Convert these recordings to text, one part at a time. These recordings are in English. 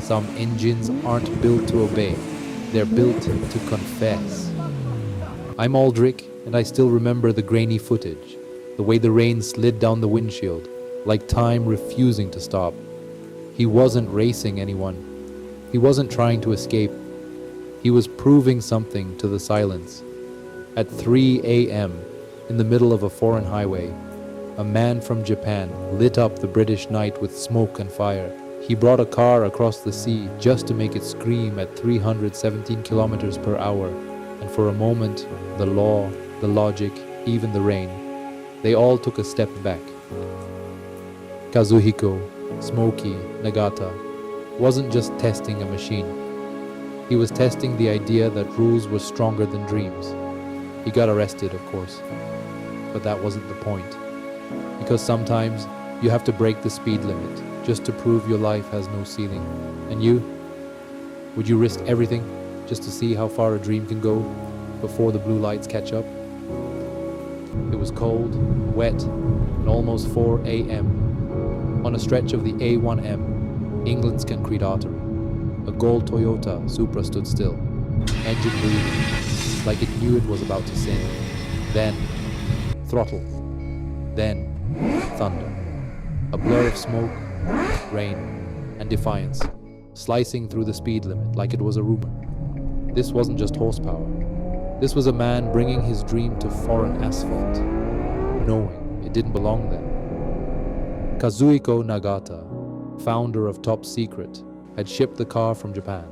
Some engines aren't built to obey, they're built to confess. I'm Aldrich, and I still remember the grainy footage, the way the rain slid down the windshield, like time refusing to stop. He wasn't racing anyone. He wasn't trying to escape. He was proving something to the silence. At 3 a.m., in the middle of a foreign highway, a man from Japan lit up the British night with smoke and fire. He brought a car across the sea just to make it scream at 317 kilometers per hour. And for a moment, the law, the logic, even the rain, they all took a step back. Kazuhiko, Smokey Nagata, wasn't just testing a machine. He was testing the idea that rules were stronger than dreams. He got arrested, of course, but that wasn't the point. Because sometimes you have to break the speed limit just to prove your life has no ceiling. And you? Would you risk everything just to see how far a dream can go before the blue lights catch up? It was cold, wet, and almost 4 a.m. on a stretch of the A1M, England's concrete artery. A gold Toyota Supra stood still, engine breathing, like it knew it was about to sink. Then, throttle. Then, thunder. A blur of smoke, rain, and defiance, slicing through the speed limit like it was a rumor. This wasn't just horsepower. This was a man bringing his dream to foreign asphalt, knowing it didn't belong there. Kazuhiko Nagata, founder of Top Secret, had shipped the car from Japan,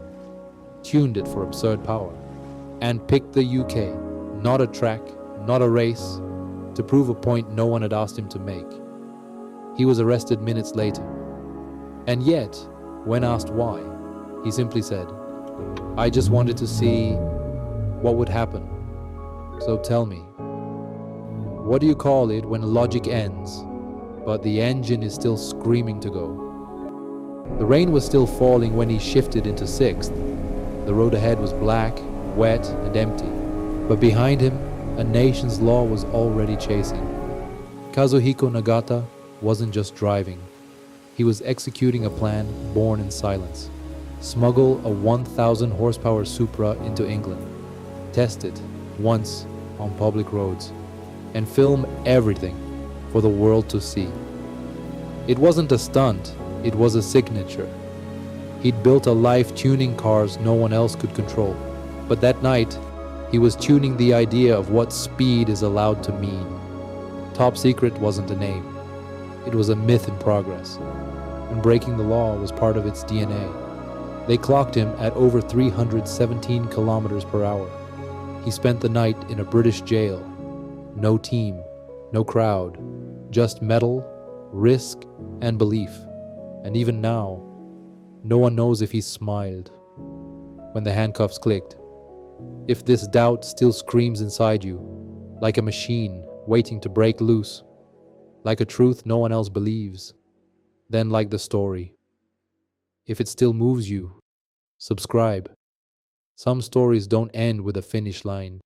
tuned it for absurd power, and picked the UK, not a track, not a race, to prove a point no one had asked him to make. He was arrested minutes later. And yet, when asked why, he simply said, "I just wanted to see what would happen. So tell me, what do you call it when logic ends, but the engine is still screaming to go?" The rain was still falling when he shifted into sixth. The road ahead was black, wet, and empty, but behind him, a nation's law was already chasing. Kazuhiko Nagata wasn't just driving. He was executing a plan born in silence. Smuggle a 1,000 horsepower Supra into England, test it once on public roads, and film everything for the world to see. It wasn't a stunt, it was a signature. He'd built a life tuning cars no one else could control, but that night, he was tuning the idea of what speed is allowed to mean. Top Secret wasn't a name. It was a myth in progress, and breaking the law was part of its DNA. They clocked him at over 317 kilometers per hour. He spent the night in a British jail. No team, no crowd, just metal, risk, and belief. And even now, no one knows if he smiled when the handcuffs clicked. If this doubt still screams inside you, like a machine waiting to break loose, like a truth no one else believes, then like the story. If it still moves you, subscribe. Some stories don't end with a finish line.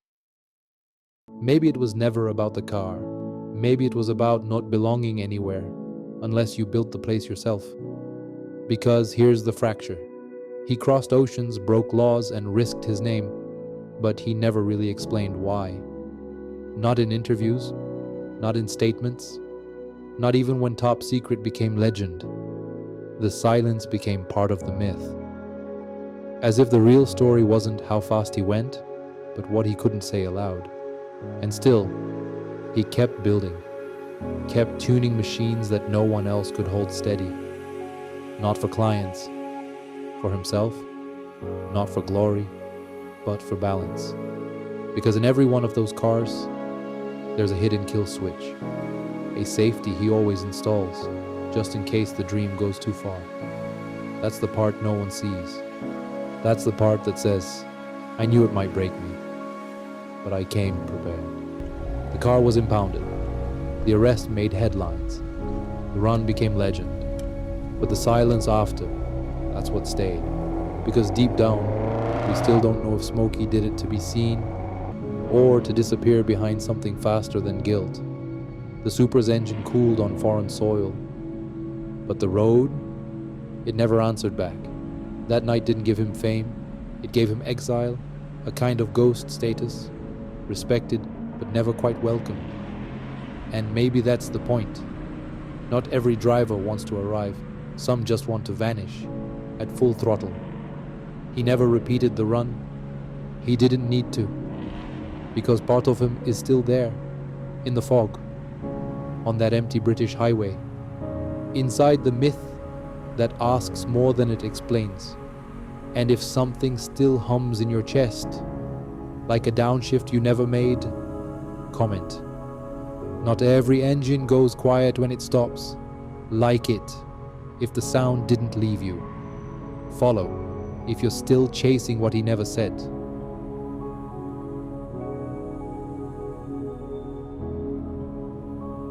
Maybe it was never about the car. Maybe it was about not belonging anywhere, unless you built the place yourself. Because here's the fracture. He crossed oceans, broke laws, and risked his name, but he never really explained why. Not in interviews, not in statements, not even when Top Secret became legend. The silence became part of the myth. As if the real story wasn't how fast he went, but what he couldn't say aloud. And still, he kept building, kept tuning machines that no one else could hold steady. Not for clients, for himself, not for glory, but for balance. Because in every one of those cars, there's a hidden kill switch, a safety he always installs, just in case the dream goes too far. That's the part no one sees. That's the part that says, I knew it might break me, but I came prepared. The car was impounded. The arrest made headlines. The run became legend. But the silence after, that's what stayed. Because deep down, we still don't know if Smokey did it to be seen or to disappear behind something faster than guilt. The Supra's engine cooled on foreign soil. But the road, it never answered back. That night didn't give him fame. It gave him exile, a kind of ghost status, respected but never quite welcomed. And maybe that's the point. Not every driver wants to arrive. Some just want to vanish at full throttle. He never repeated the run. He didn't need to, because part of him is still there, in the fog, on that empty British highway, inside the myth that asks more than it explains. And if something still hums in your chest, like a downshift you never made, comment. Not every engine goes quiet when it stops. Like it if the sound didn't leave you. Follow if you're still chasing what he never said.